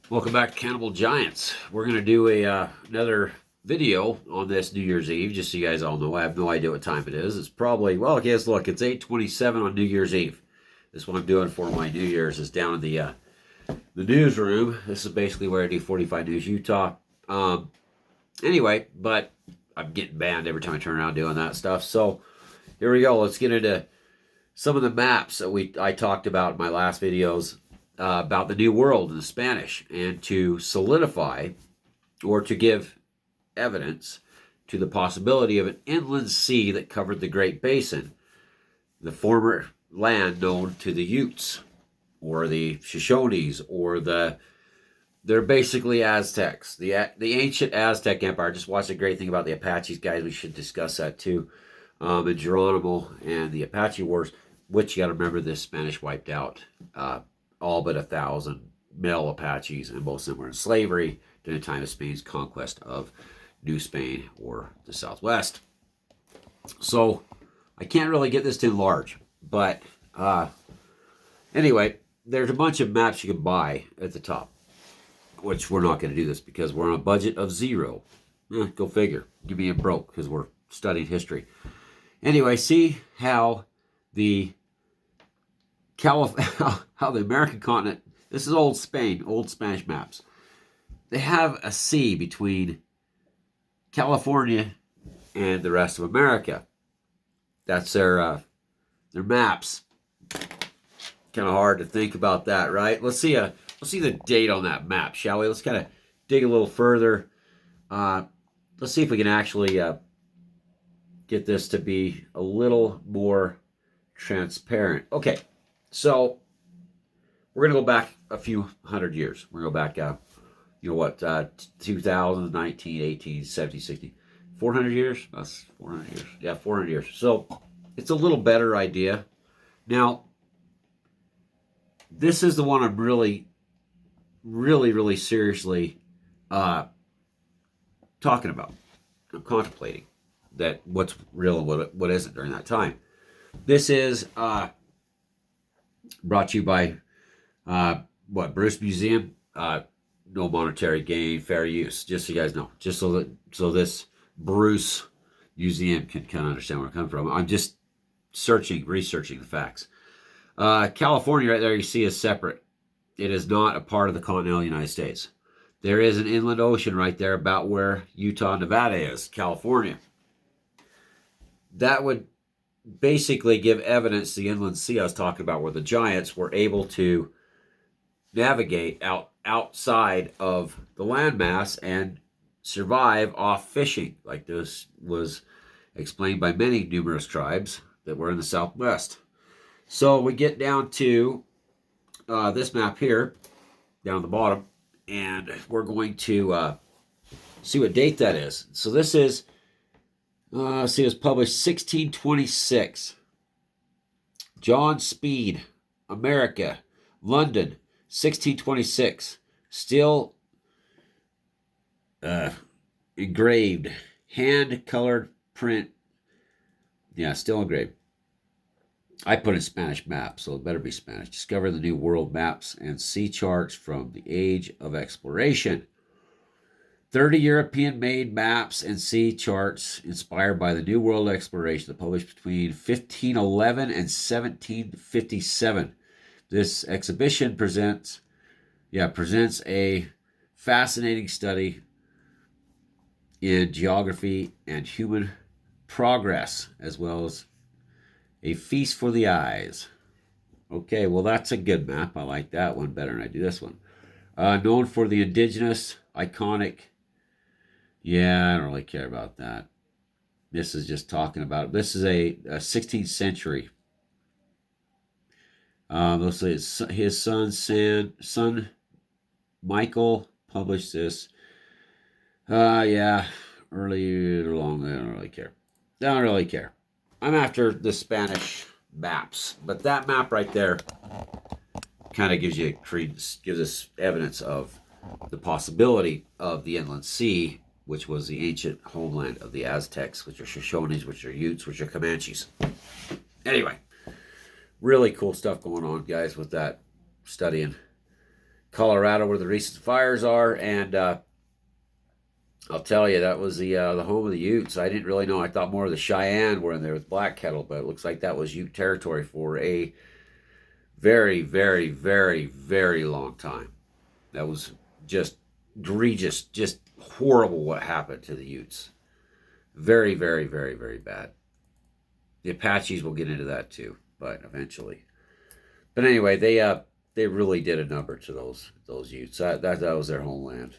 Welcome back to Cannibal Giants. We're going to do another video on this New Year's Eve, just so you guys all know. I have no idea what time it is. It's probably, well, guess, look, it's 8:27 on New Year's Eve. This one I'm doing for my New Year's is down in the newsroom. This is basically where I do 45 News Utah. Anyway, but I'm getting banned every time I turn around doing that stuff. So here we go. Let's get into some of the maps that I talked about in my last videos. About the New World in the Spanish, and to solidify or to give evidence to the possibility of an inland sea that covered the Great Basin, the former land known to the Utes or the Shoshones, or they're basically Aztecs, the ancient Aztec Empire. Just watched a great thing about the Apaches, guys. We should discuss that too. And Geronimo and the Apache Wars, which you got to remember, this Spanish wiped out all but 1,000 male Apaches, and most of them were in slavery during the time of Spain's conquest of New Spain, or the Southwest. So I can't really get this to enlarge, but anyway, there's a bunch of maps you can buy at the top, which we're not going to do this because we're on a budget of zero. Go figure. Give me a broke because we're studying history. Anyway, see how the how the American continent, this is old Spain, old Spanish maps. They have a sea between California and the rest of America. That's their maps. Kind of hard to think about that, right? Let's see the date on that map, shall we? Let's kind of dig a little further. Let's see if we can actually get this to be a little more transparent. Okay. So we're going to go back a few hundred years. We're going to go back, 2000, 19, 18, 17, 16, 400 years? That's 400 years. Yeah, 400 years. So it's a little better idea. Now, this is the one I'm really, really, really seriously talking about. I'm contemplating that what's real and what isn't during that time. This is brought to you by Bruce Museum. No monetary gain, fair use. Just so you guys know, just so this Bruce Museum can kind of understand where I'm coming from. I'm just researching the facts. California, right there, you see, is separate. It is not a part of the continental United States. There is an inland ocean right there, about where Utah, Nevada is, California. That would basically give evidence the inland sea I was talking about, where the giants were able to navigate outside of the landmass and survive off fishing, like this was explained by many numerous tribes that were in the Southwest. So we get down to this map here, down at the bottom, and we're going to see what date that is. So this is see, it was published 1626. John Speed, America, London, 1626. Still engraved, hand-colored print. Yeah, still engraved. I put in Spanish map, so it better be Spanish. Discover the New World maps and sea charts from the age of exploration. 30 European-made maps and sea charts inspired by the New World exploration, published between 1511 and 1757. This exhibition presents a fascinating study in geography and human progress, as well as a feast for the eyes. Okay, well, that's a good map. I like that one better than I do this one. Known for the indigenous, iconic. Yeah, I don't really care about that. This is just talking about, this is a 16th century. Let's say his son Michael published this. Yeah, early or long. I don't really care. Don't really care. I'm after the Spanish maps, but that map right there kind of gives you credence, gives us evidence of the possibility of the inland sea, which was the ancient homeland of the Aztecs, which are Shoshones, which are Utes, which are Comanches. Anyway, really cool stuff going on, guys, with that studying Colorado, where the recent fires are, and I'll tell you, that was the home of the Utes. I didn't really know. I thought more of the Cheyenne were in there with Black Kettle, but it looks like that was Ute territory for a very, very, very, very long time. That was just egregious, just horrible what happened to the Utes. Very, very, very, very bad. The Apaches will get into that too, but eventually. But anyway, they really did a number to those Utes. That was their homeland.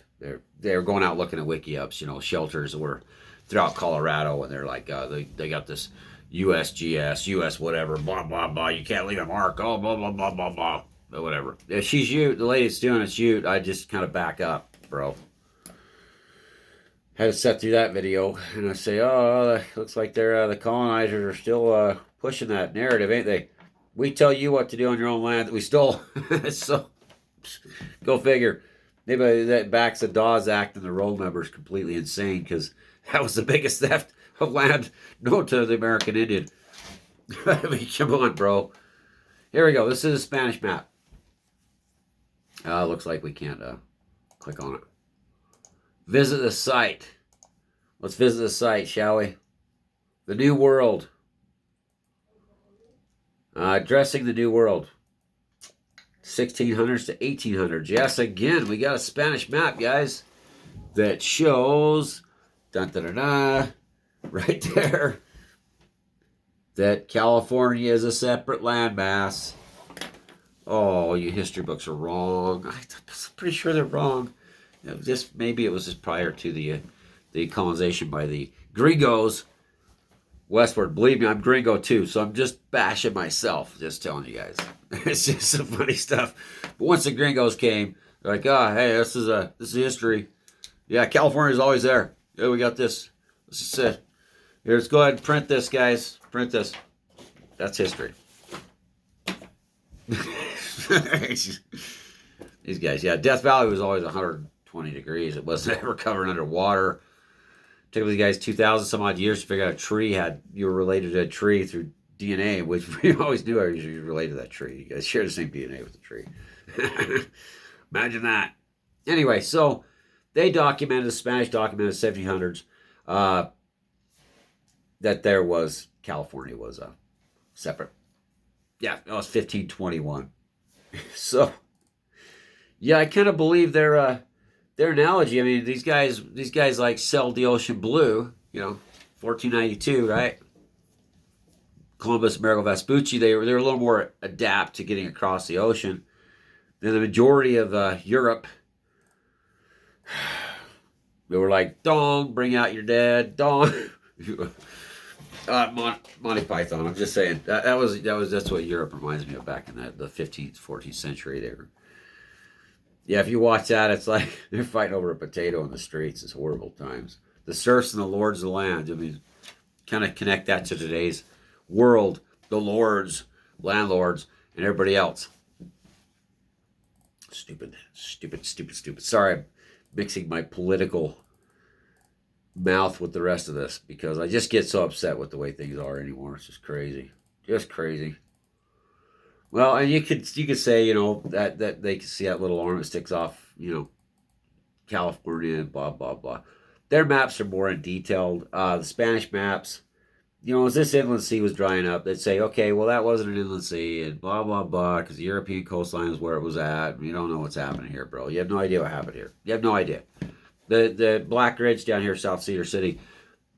They're going out looking at wiki ups, shelters that were throughout Colorado, and they're like they got this USGS, US whatever, blah blah blah. You can't leave a mark. Oh blah blah blah blah blah. But whatever. If she's Ute, the lady that's doing it's Ute. I just kind of back up, bro. Had to set through that video, and I say, oh, looks like the colonizers are still pushing that narrative, ain't they? We tell you what to do on your own land that we stole. So, go figure. Maybe that backs the Dawes Act and the roll number is completely insane, because that was the biggest theft of land known to the American Indian. I mean, come on, bro. Here we go. This is a Spanish map. Looks like we can't click on it. Visit the site. Let's visit the site, shall we? The New World. Addressing the New World. 1600s to 1800s. Yes, again, we got a Spanish map, guys, that shows, dun, dun, dun, dun, right there, that California is a separate landmass. Oh, you history books are wrong. I'm pretty sure they're wrong. Maybe it was just prior to the colonization by the Gringos westward. Believe me, I'm Gringo too, so I'm just bashing myself, just telling you guys. It's just some funny stuff. But once the Gringos came, they're like, oh, hey, this is history. Yeah, California's always there. Yeah, we got this. Let's just here, let's go ahead and print this, guys. Print this. That's history. These guys, yeah. Death Valley was always 120 degrees. It wasn't ever covered underwater. It took these guys 2,000 some odd years to figure out you were related to a tree through DNA, which we always knew I was related to that tree. You guys share the same DNA with the tree. Imagine that. Anyway, so they documented, the Spanish documented in the 1700s that California was a separate. Yeah, it was 1521. So, yeah, I kind of believe their analogy. I mean, these guys like sailed the ocean blue, 1492, right? Columbus, Amerigo Vespucci, they were a little more adept to getting across the ocean than the majority of Europe. They were like, dong, bring out your dead, dong. Monty Python. I'm just saying that's what Europe reminds me of back in the 15th, 14th century. Yeah, if you watch that, it's like they're fighting over a potato in the streets. It's horrible times. The serfs and the lords of the land. I mean, kind of connect that to today's world. The lords, landlords, and everybody else. Stupid. Sorry, I'm mixing my political mouth with the rest of this because I just get so upset with the way things are anymore. It's just crazy. Just crazy. Well, and you could say, that they can see that little arm that sticks off, California and blah, blah, blah. Their maps are more in detailed. The Spanish maps, as this inland sea was drying up, they'd say, okay, well, that wasn't an inland sea and blah, blah, blah, because the European coastline is where it was at. You don't know what's happening here, bro. You have no idea what happened here. You have no idea. The Black Ridge down here, South Cedar City,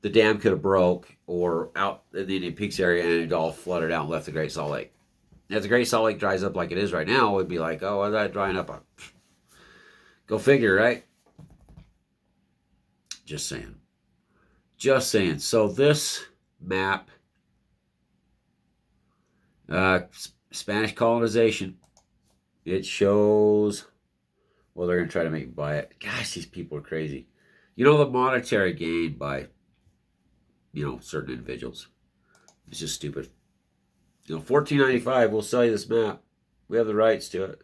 the dam could have broke or out in the Indian Peaks area and it all flooded out and left the Great Salt Lake. If the Great Salt Lake dries up like it is right now, we'd be like, oh, why's that drying up? Go figure, right? Just saying. So this map, Spanish colonization, it shows, well, they're going to try to make you buy it. Gosh, these people are crazy. The monetary gain by, certain individuals. It's just stupid. $14.95, we'll sell you this map. We have the rights to it.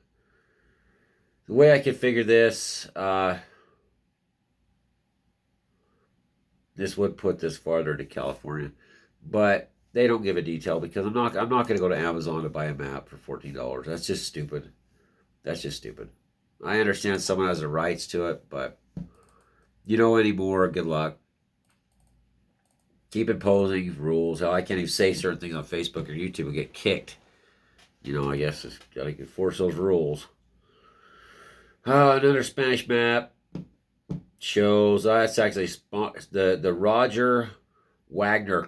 The way I can figure this, this would put this farther to California, but they don't give a detail because I'm not going to go to Amazon to buy a map for $14. That's just stupid. I understand someone has the rights to it, but you know anymore, good luck. Keep imposing rules. Hell, I can't even say certain things on Facebook or YouTube and get kicked. You know, I guess it's got to enforce those rules. Another Spanish map shows that's actually the Roger Wagner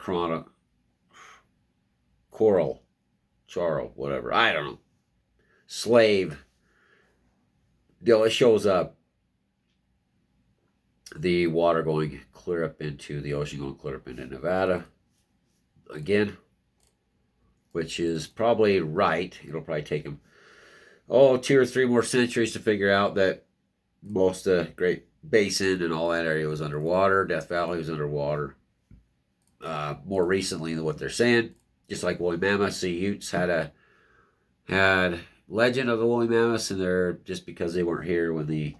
Coral, Charles, whatever. I don't know. Slave. It shows up the water going clear up into the ocean, going clear up into Nevada. Again, which is probably right. It'll probably take them, 2 or 3 more centuries to figure out that most of the Great Basin and all that area was underwater. Death Valley was underwater. More recently than what they're saying, just like woolly mammoths, the Utes had legend of the woolly mammoths, and they're just because they weren't here when the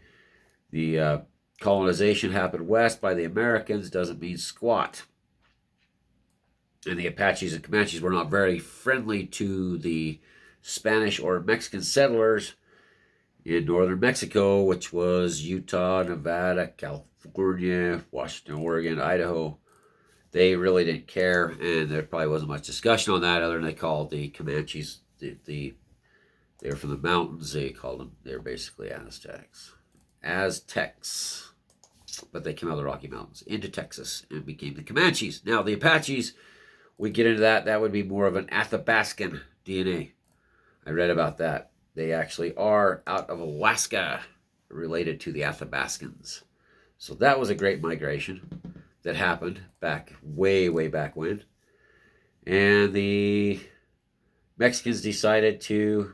colonization happened west by the Americans doesn't mean squat. And the Apaches and Comanches were not very friendly to the Spanish or Mexican settlers in northern Mexico, which was Utah, Nevada, California, Washington, Oregon, Idaho. They really didn't care, and there probably wasn't much discussion on that other than they called the Comanches, they're from the mountains. They're basically Aztecs. But they came out of the Rocky Mountains into Texas and became the Comanches. Now, the Apaches, we get into that. That would be more of an Athabascan DNA. I read about that. They actually are out of Alaska, related to the Athabascans. So that was a great migration that happened back way, way back when. And the Mexicans decided to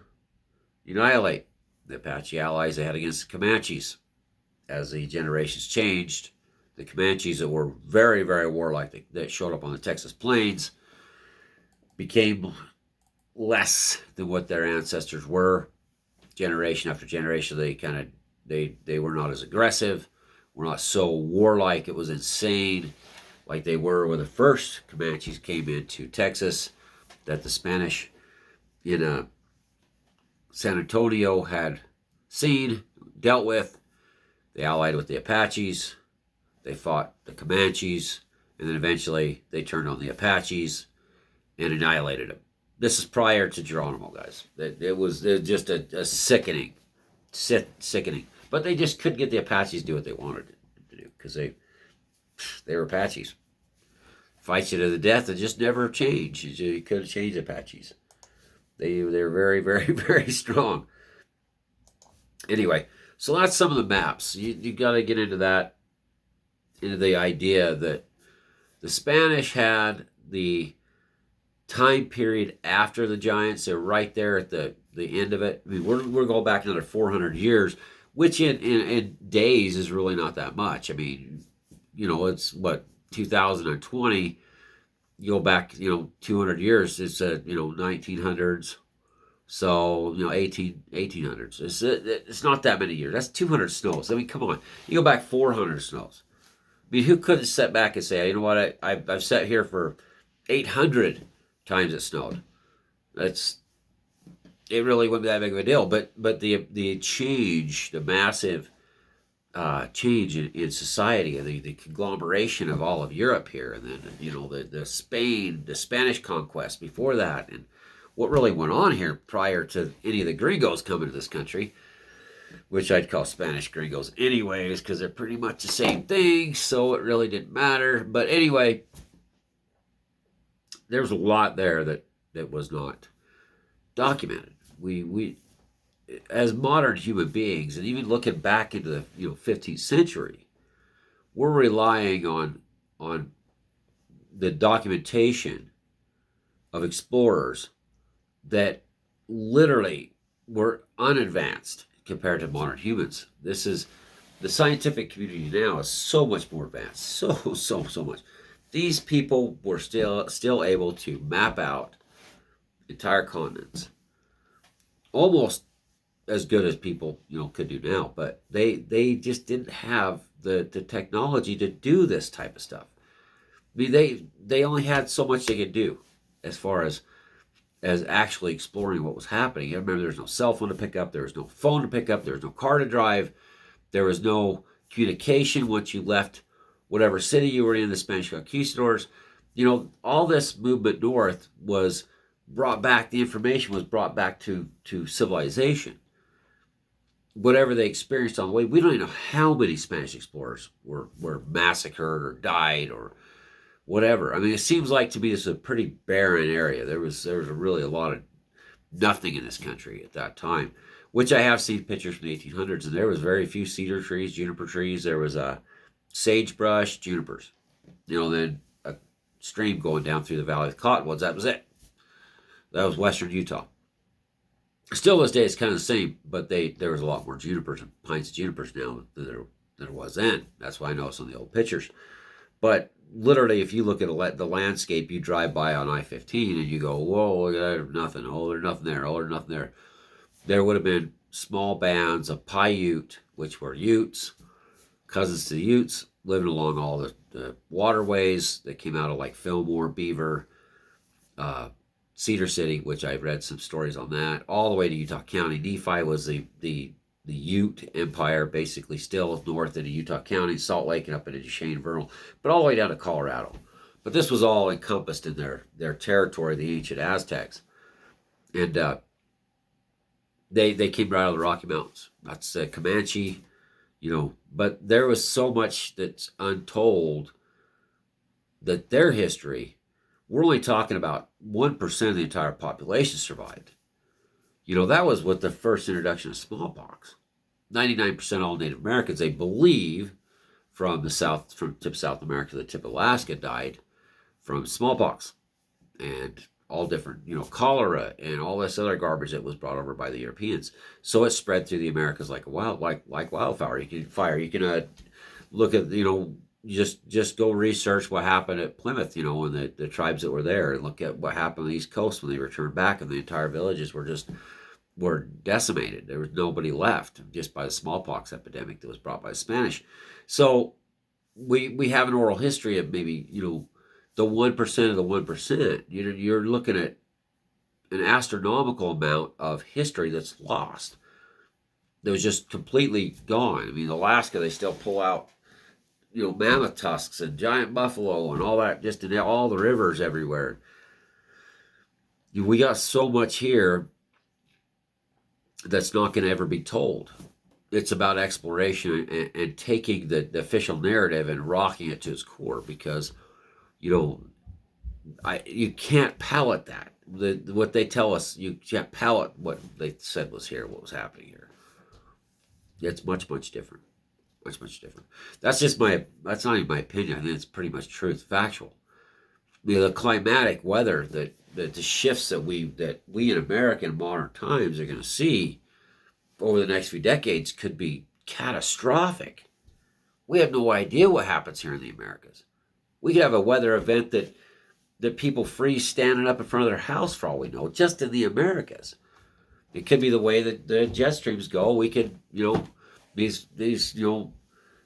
annihilate the Apache allies they had against the Comanches. As the generations changed, the Comanches that were very, very warlike, that showed up on the Texas plains, became less than what their ancestors were. Generation after generation, they were not as aggressive, were not so warlike. It was insane, like they were when the first Comanches came into Texas, that the Spanish in San Antonio had seen, dealt with. They allied with the Apaches. They fought the Comanches, and then eventually they turned on the Apaches and annihilated them. This is prior to Geronimo, guys. It was just a sickening. But they just couldn't get the Apaches to do what they wanted to do because they were Apaches. Fight you to the death and just never change. You couldn't change Apaches. They're very, very, very strong. Anyway, so that's some of the maps. You got to get into that, into the idea that the Spanish had the time period after the Giants. They're right there at the end of it. I mean, we're going back another 400 years, which in days is really not that much. I mean, it's what, 2020. You go back, 200 years. It's 1900s. So 1800s. It's not that many years. That's 200 snows. I mean, come on. You go back 400 snows. I mean, who couldn't sit back and say, you know what? I've sat here for 800 times it snowed. It really wasn't that big of a deal. But the change, the massive change in society, and the conglomeration of all of Europe here, and then the Spanish conquest before that, and what really went on here prior to any of the gringos coming to this country, which I'd call Spanish gringos anyways, because they're pretty much the same thing, so it really didn't matter. But anyway, there's a lot there that was not documented. We as modern human beings, and even looking back into the 15th century, we're relying on the documentation of explorers that literally were unadvanced compared to modern humans. This is the scientific community now is so much more advanced, so much. These people were still able to map out entire continents, almost as good as people could do now. But they just didn't have the technology to do this type of stuff. I mean, they only had so much they could do as far as as actually exploring what was happening. I remember there was no cell phone to pick up, there was no phone to pick up, there was no car to drive, there was no communication once you left whatever city you were in, the Spanish conquistadors. All this movement north was brought back, the information was brought back to civilization. Whatever they experienced on the way, we don't even know how many Spanish explorers were massacred or died or whatever. I mean, it seems like to me this is a pretty barren area. There was really a lot of nothing in this country at that time, which I have seen pictures from the 1800s, and there was very few cedar trees, juniper trees. There was sagebrush, junipers. Then a stream going down through the valley of cottonwoods. That was it. That was western Utah. Still, this day it's kind of the same, but there was a lot more junipers and pines of junipers now than there was then. That's why I noticed on the old pictures. But literally, if you look at the landscape, you drive by on I-15 and you go, whoa, there's nothing. Oh, there's nothing there. Oh, there's nothing there. There would have been small bands of Paiute, which were Utes, cousins to the Utes, living along all the waterways that came out of like Fillmore, Beaver, Cedar City, which I've read some stories on that, all the way to Utah County. Nephi was the Ute Empire, basically still north into Utah County, Salt Lake, and up into Duchesne, Vernal, but all the way down to Colorado. But this was all encompassed in their territory, the ancient Aztecs. And they came right out of the Rocky Mountains. That's Comanche, but there was so much that's untold that their history, we're only talking about 1% of the entire population survived. That was with the first introduction of smallpox. 99% all Native Americans, they believe, from the south, from tip of South America to the tip of Alaska, died from smallpox. And all different, cholera and all this other garbage that was brought over by the Europeans. So it spread through the Americas like wildfire. You can look at, just go research what happened at Plymouth, and the tribes that were there, and look at what happened on the East Coast when they returned back, and the entire villages were decimated. There was nobody left just by the smallpox epidemic that was brought by the Spanish. So we have an oral history of maybe, the 1% of the 1%. You're looking at an astronomical amount of history that's lost. That was just completely gone. I mean, Alaska, they still pull out, mammoth tusks and giant buffalo and all that, just in all the rivers everywhere. We got so much here that's not going to ever be told. It's about exploration and taking the official narrative and rocking it to its core, because you can't palate that. What they tell us, you can't palate what they said was here, what was happening here. It's much, much different. Much, much different. That's not even my opinion. I think it's pretty much truth, factual. The climatic weather, the shifts that we in America in modern times are going to see over the next few decades could be catastrophic. We have no idea what happens here in the Americas. We could have a weather event that people freeze standing up in front of their house, for all we know, just in the Americas. It could be the way that the jet streams go. We could, these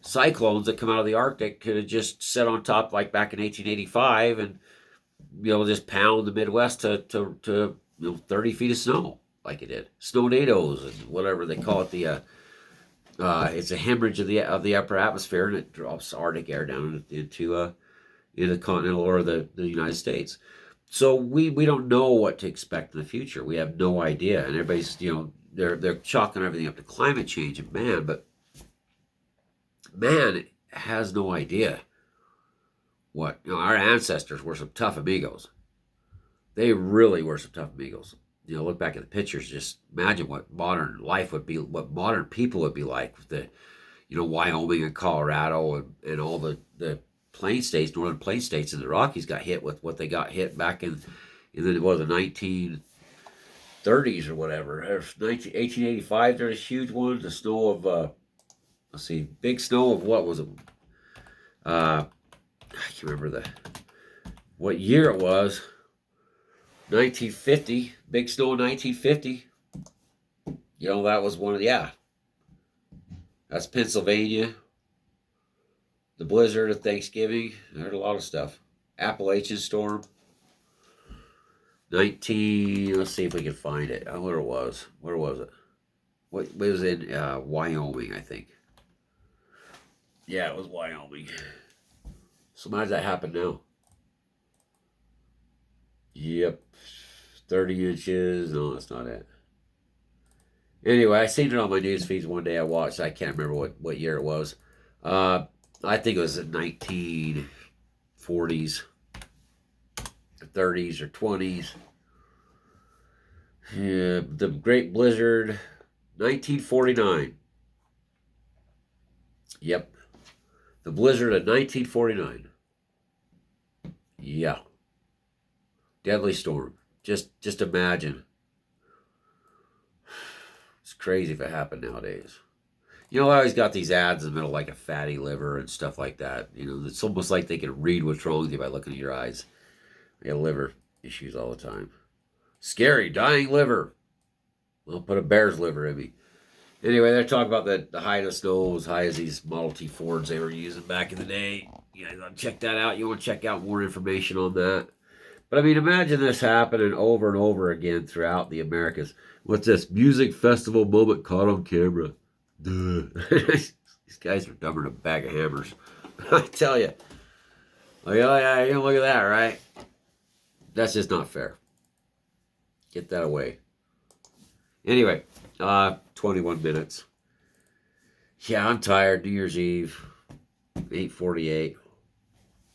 cyclones that come out of the Arctic could have just set on top like back in 1885 and, just pound the Midwest to 30 feet of snow like it did. Snow-nados and whatever they call it. It's a hemorrhage of the upper atmosphere, and it drops Arctic air down into the continental or the United States. So we don't know what to expect in the future. We have no idea. And everybody's, they're chalking everything up to climate change and man, but man has no idea what, our ancestors were some tough amigos. They really were some tough amigos. Look back at the pictures, just imagine what modern life would be, what modern people would be like with the, Wyoming and Colorado and all the plain states, northern plain states, and the Rockies got hit with what they got hit back in the 1930s or whatever. 1885, there's a huge one. The snow of, big snow of what was it? I can't remember what year it was. 1950, big snow in 1950. That was one of that's Pennsylvania. The blizzard of Thanksgiving. I heard a lot of stuff. Appalachian storm. Let's see if we can find it. Where it was. Where was it? What it was in Wyoming, I think. Yeah, it was Wyoming. So why does that happen now? Yep. 30 inches. No, that's not it. Anyway, I seen it on my news feeds one day. I watched. I can't remember what year it was. I think it was in 1940s, 30s, or 20s. Yeah, the Great Blizzard, 1949. Yep, the blizzard of 1949. Yeah, deadly storm. Just imagine. It's crazy if it happened nowadays. You know, I always got these ads in the middle, like a fatty liver and stuff like that. You know, it's almost like they can read what's wrong with you by looking at your eyes. I got liver issues all the time. Scary, dying liver. Well, put a bear's liver in me. Anyway, they're talking about the height of snow as high as these Model T Fords they were using back in the day. You guys want to check that out? You want to check out more information on that? But I mean, imagine this happening over and over again throughout the Americas. What's this? Music festival moment caught on camera. Duh. These guys are dumber than a bag of hammers. I tell you. Like, oh yeah, you look at that, right? That's just not fair. Get that away. Anyway, 21 minutes. Yeah, I'm tired. New Year's Eve, 8:48.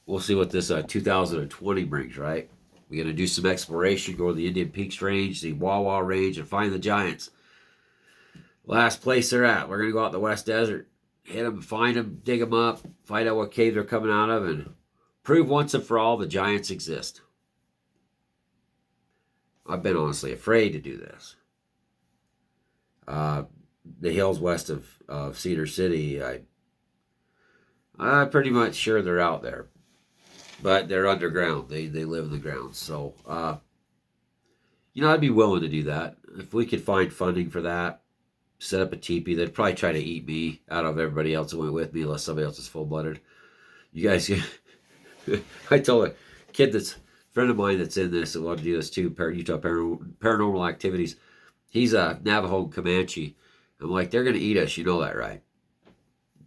We'll see what this 2020 brings, right? We're going to do some exploration, go to the Indian Peaks Range, the Wawa Range, and find the Giants. Last place they're at. We're going to go out in the West Desert, hit them, find them, dig them up, find out what cave they're coming out of, and prove once and for all the Giants exist. I've been honestly afraid to do this. The hills west of Cedar City, I'm pretty much sure they're out there. But they're underground. They live in the ground. So, I'd be willing to do that. If we could find funding for that, set up a teepee, they'd probably try to eat me out of everybody else that went with me unless somebody else is full-blooded. You guys, I told a kid that's a friend of mine that's in this that wanted to do this too, Utah Paranormal Activities. He's a Navajo and Comanche. I'm like, they're going to eat us. You know that, right?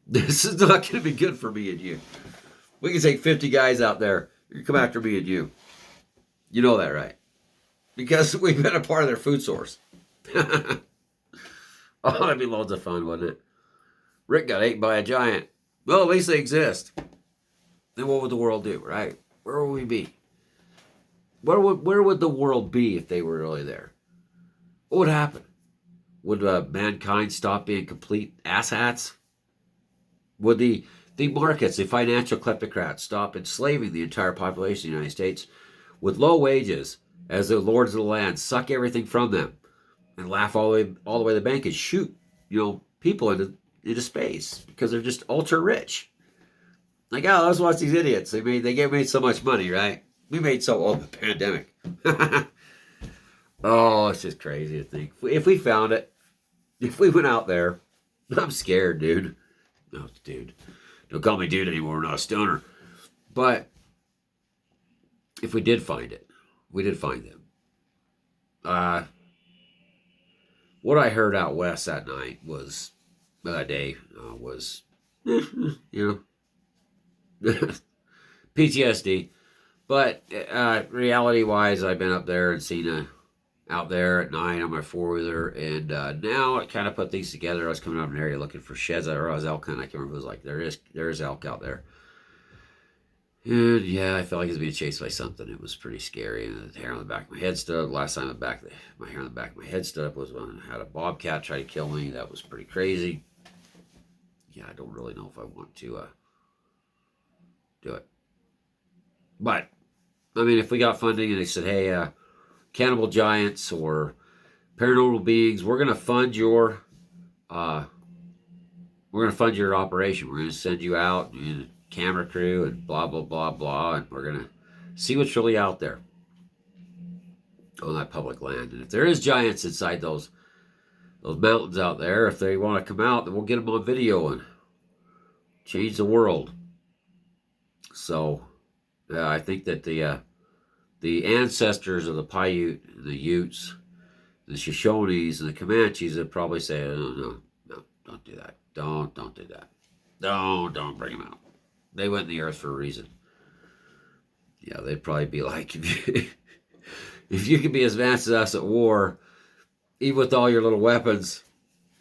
This is not going to be good for me and you. We can take 50 guys out there. You come after me and you. You know that, right? Because we've been a part of their food source. Oh, that'd be loads of fun, wouldn't it? Rick got eaten by a giant. Well, at least they exist. Then what would the world do, right? Where would we be? Where would the world be if they were really there? What would happen? Would mankind stop being complete asshats? Would the markets, the financial kleptocrats, stop enslaving the entire population of the United States with low wages as the lords of the land suck everything from them and laugh all the way to the bank and shoot, people into space because they're just ultra rich? Like, oh, let's watch these idiots. They made so much money, right? We made the pandemic. Oh, it's just crazy to think. If we found it, if we went out there, I'm scared, dude. No, dude. Don't call me dude anymore. I'm not a stoner. But if we did find it, we did find them. What I heard out west that night was, PTSD. But reality-wise, I've been up there and seen out there at night on my four-wheeler, and now I kind of put things together. I was coming out of an area looking for sheds, or I was elk hunting. I can't remember. It was like there is elk out there, and yeah, I felt like I was being chased by something. It was pretty scary, and the hair on the back of my head stood up. Last time my hair on the back of my head stood up was when I had a bobcat try to kill me. That was pretty crazy. Yeah, I don't really know if I want to do it, but I mean, if we got funding and they said, hey, Cannibal Giants or paranormal beings, we're gonna fund your operation. We're gonna send you out and a camera crew and blah blah blah blah, and we're gonna see what's really out there on that public land. And if there is giants inside those mountains out there, if they want to come out, then we'll get them on video and change the world. So I think that the the ancestors of the Paiute, the Utes, the Shoshones, and the Comanches would probably say, no, don't do that. Don't do that. Don't bring them out. They went in the earth for a reason. Yeah, they'd probably be like, if you can be as advanced as us at war, even with all your little weapons,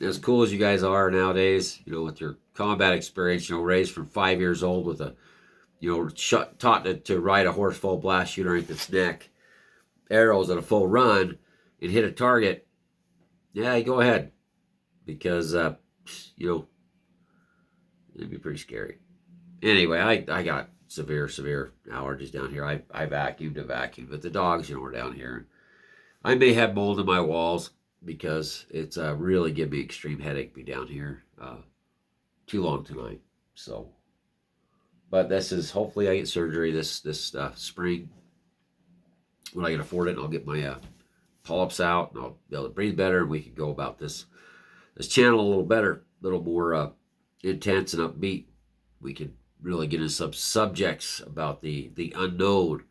as cool as you guys are nowadays, with your combat experience, raised from 5 years old with a, taught to ride a horse full blast shooter underneath its neck, arrows at a full run, and hit a target. Yeah, you go ahead, because it'd be pretty scary. Anyway, I got severe allergies down here. I vacuumed, but the dogs, were down here. I may have mold in my walls because it's really giving me extreme headache be down here too long tonight. So, but this is, hopefully I get surgery this spring when I can afford it. I'll get my polyps out, and I'll be able to breathe better, and we can go about this channel a little better, a little more intense and upbeat. We can really get into some subjects about the unknown,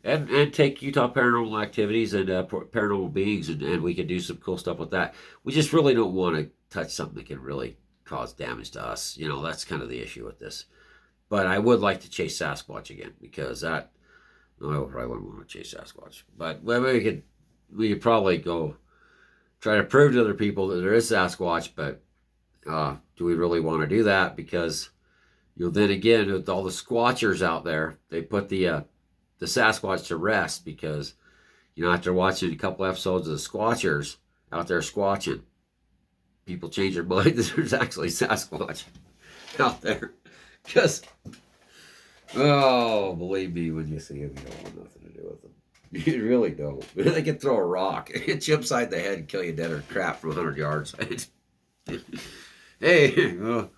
and take Utah paranormal activities and paranormal beings, and we can do some cool stuff with that. We just really don't want to touch something that can really cause damage to us. That's kind of the issue with this. But I would like to chase Sasquatch again, because that, no, I probably wouldn't want to chase Sasquatch. But we could probably go try to prove to other people that there is Sasquatch, but do we really want to do that? Because, then again, with all the squatchers out there, they put the Sasquatch to rest, because, after watching a couple episodes of the Squatchers out there squatching, people change their mind that there's actually Sasquatch out there. Because, believe me, when you see them, you don't want nothing to do with them. You really don't. They can throw a rock, hit you upside the head, and kill you dead or crap from 100 yards. Hey, it ain't gonna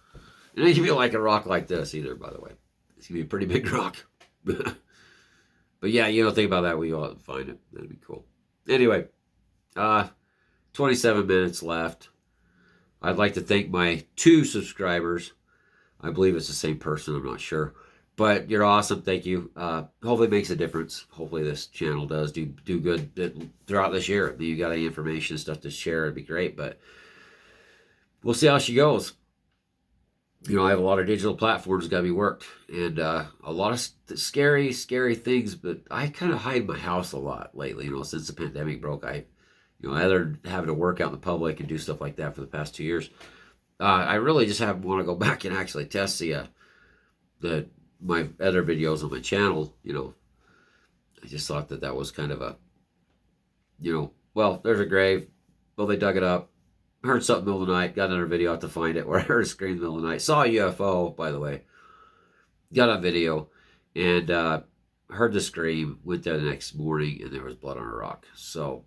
be like a rock like this either, by the way. It's gonna be a pretty big rock. But yeah, think about that when you go out and find it. That'd be cool. Anyway, 27 minutes left. I'd like to thank my 2 subscribers. I believe it's the same person, I'm not sure. But you're awesome, thank you. Hopefully it makes a difference. Hopefully this channel does do good throughout this year. If you got any information and stuff to share, it'd be great. But we'll see how she goes. I have a lot of digital platforms got to be worked, and a lot of scary things. But I kind of hide my house a lot lately. Since the pandemic broke, other than having to work out in the public and do stuff like that for the past 2 years, I really just want to go back and actually test my other videos on my channel. I just thought that was kind of a, well, there's a grave. Well, they dug it up. Heard something in the middle of the night, got another video out to find it, where I heard a scream in the middle of the night. Saw a UFO, by the way. Got on video, and heard the scream, went there the next morning, and there was blood on a rock. So,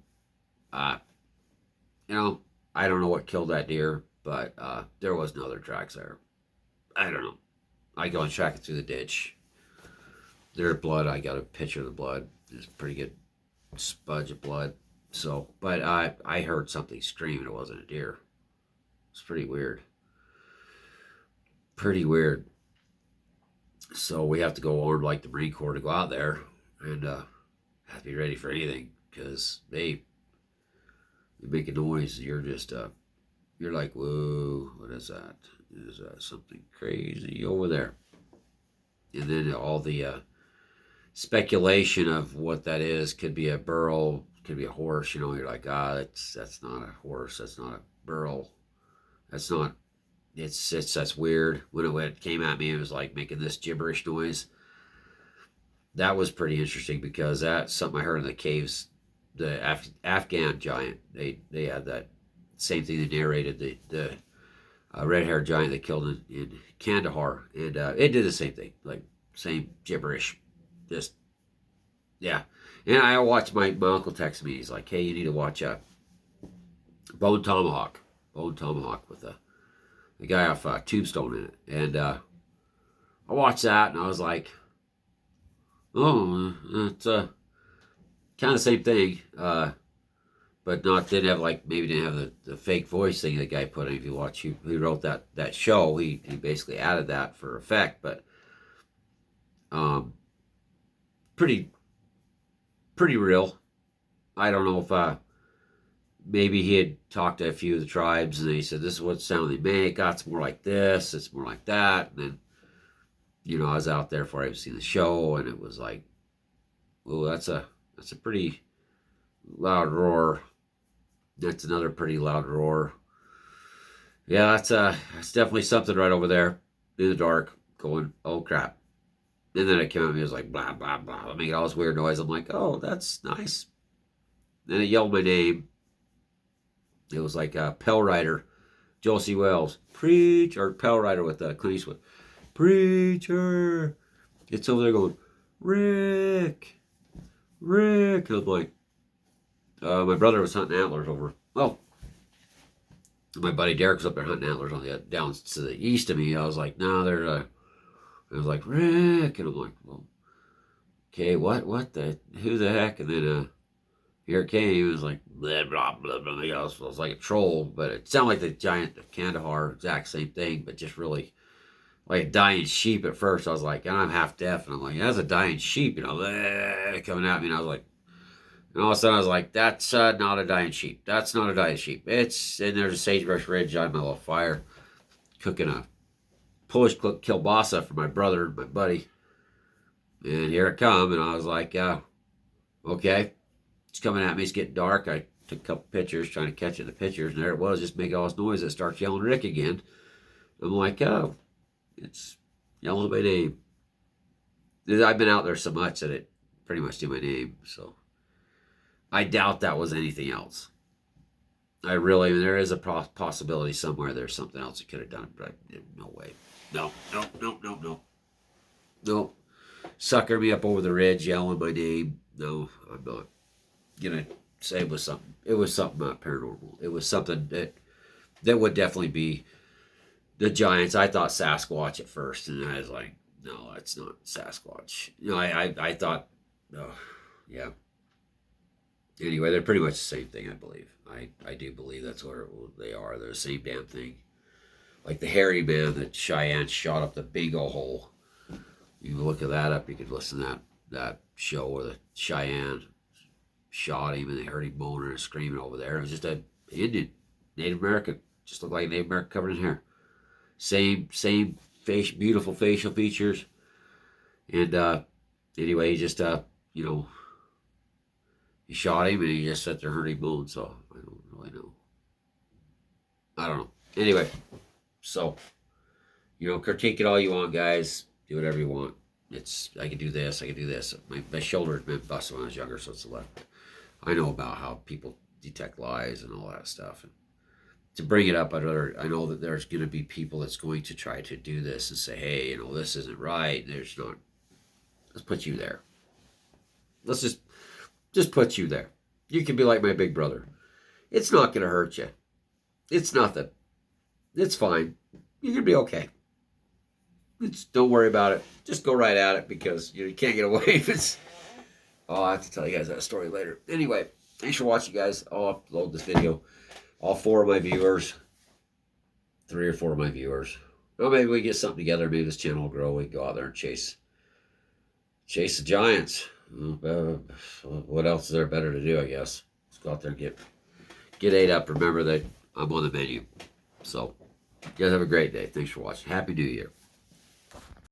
I don't know what killed that deer, but there was no other tracks there. I don't know. I go and track it through the ditch. There's blood. I got a picture of the blood. It's a pretty good smudge of blood. So, but I heard something scream, and it wasn't a deer. It's pretty weird. Pretty weird. So we have to go armed like the Marine Corps to go out there, and have to be ready for anything, because they make a noise. You're just you're like, whoa, what is that? Is that something crazy over there? And then all the speculation of what that is. Could be a burro, could be a horse. You're like, that's not a horse, that's not a burro, that's not, that's weird. When it came at me, it was like making this gibberish noise. That was pretty interesting, because that's something I heard in the caves. The Afghan giant, they had that same thing. They narrated the red-haired giant they killed in Kandahar, and it did the same thing, like same gibberish. Just, yeah. And I watched my uncle text me. He's like, hey, you need to watch Bone Tomahawk with the guy off Tombstone in it. And I watched that, and I was like, oh, it's kind of the same thing, but didn't have the fake voice thing the guy put in. If you watch, he wrote that show, he basically added that for effect. But pretty pretty real. I don't know if maybe he had talked to a few of the tribes and they said, this is what sound they make. Oh, it's more like this. It's more like that. And then, I was out there before I even seen the show, and it was like, oh, that's a pretty loud roar. That's another pretty loud roar. Yeah, that's definitely something right over there in the dark going, oh crap. And then it came at me, it was like, blah, blah, blah. I made all this weird noise. I'm like, oh, that's nice. Then it yelled my name. It was like Pell Rider, Josie Wells, preach, or Pell Rider with Clint Eastwood. Preacher. It's over there going, Rick. And I'm like, my brother was hunting antlers over. Well, my buddy Derek was up there hunting antlers on the down to the east of me. I was like, no, there's I was like, Rick. And I'm like, well, okay, what who the heck? And then here it came. It was like, blah, blah, blah, blah. It was like a troll, but it sounded like the giant of Kandahar, exact same thing, but just really like a dying sheep at first. I was like, and I'm half deaf, and I'm like, that's a dying sheep, coming at me. And I was like, and all of a sudden I was like, that's not a dying sheep. That's not a dying sheep. And there's a sagebrush ridge on my little fire, cooking a Polish kielbasa for my brother and my buddy. And here it come, and I was like, okay. It's coming at me. It's getting dark. I took a couple pictures, trying to catch it in the pictures, and there it was, just making all this noise. It starts yelling Rick again. I'm like, oh, it's yelling my name. I've been out there so much that it pretty much knew my name. So I doubt that was anything else. There is a possibility somewhere there's something else it could have done, but no way. No. Sucker me up over the ridge, yelling my name. No, I'm not gonna say it was something. It was something not paranormal. It was something that would definitely be the Giants. I thought Sasquatch at first, and I was like, no, it's not Sasquatch. I thought, oh, yeah. Anyway, they're pretty much the same thing, I believe. I do believe that's what they are. They're the same damn thing. Like the hairy man that Cheyenne shot up the bingo hole. You can look at that up. You could listen to that show where the Cheyenne shot him and they heard him moaning and screaming over there. It was just an Indian, Native American. Just looked like a Native American covered in hair. Same face, beautiful facial features. And anyway, he just, he shot him and he just sat there hurting moan. So I don't really know. I don't know. Anyway, so, critique it all you want, guys. Do whatever you want. I can do this. My shoulder had been busted when I was younger, so it's the left. I know about how people detect lies and all that stuff. And to bring it up, I know that there's going to be people that's going to try to do this and say, hey, this isn't right. There's not. Let's put you there. Let's just put you there. You can be like my big brother. It's not going to hurt you. It's nothing. It's fine. You're going to be okay. Don't worry about it. Just go right at it because you can't get away if it's... Oh, I have to tell you guys that story later. Anyway, thanks for watching, guys. I'll upload this video. All 4 of my viewers. 3 or 4 of my viewers. Well, maybe we get something together. Maybe this channel will grow. We can go out there and chase the Giants. What else is there better to do, I guess? Let's go out there and get ate up. Remember that I'm on the menu. So, you guys have a great day. Thanks for watching. Happy New Year.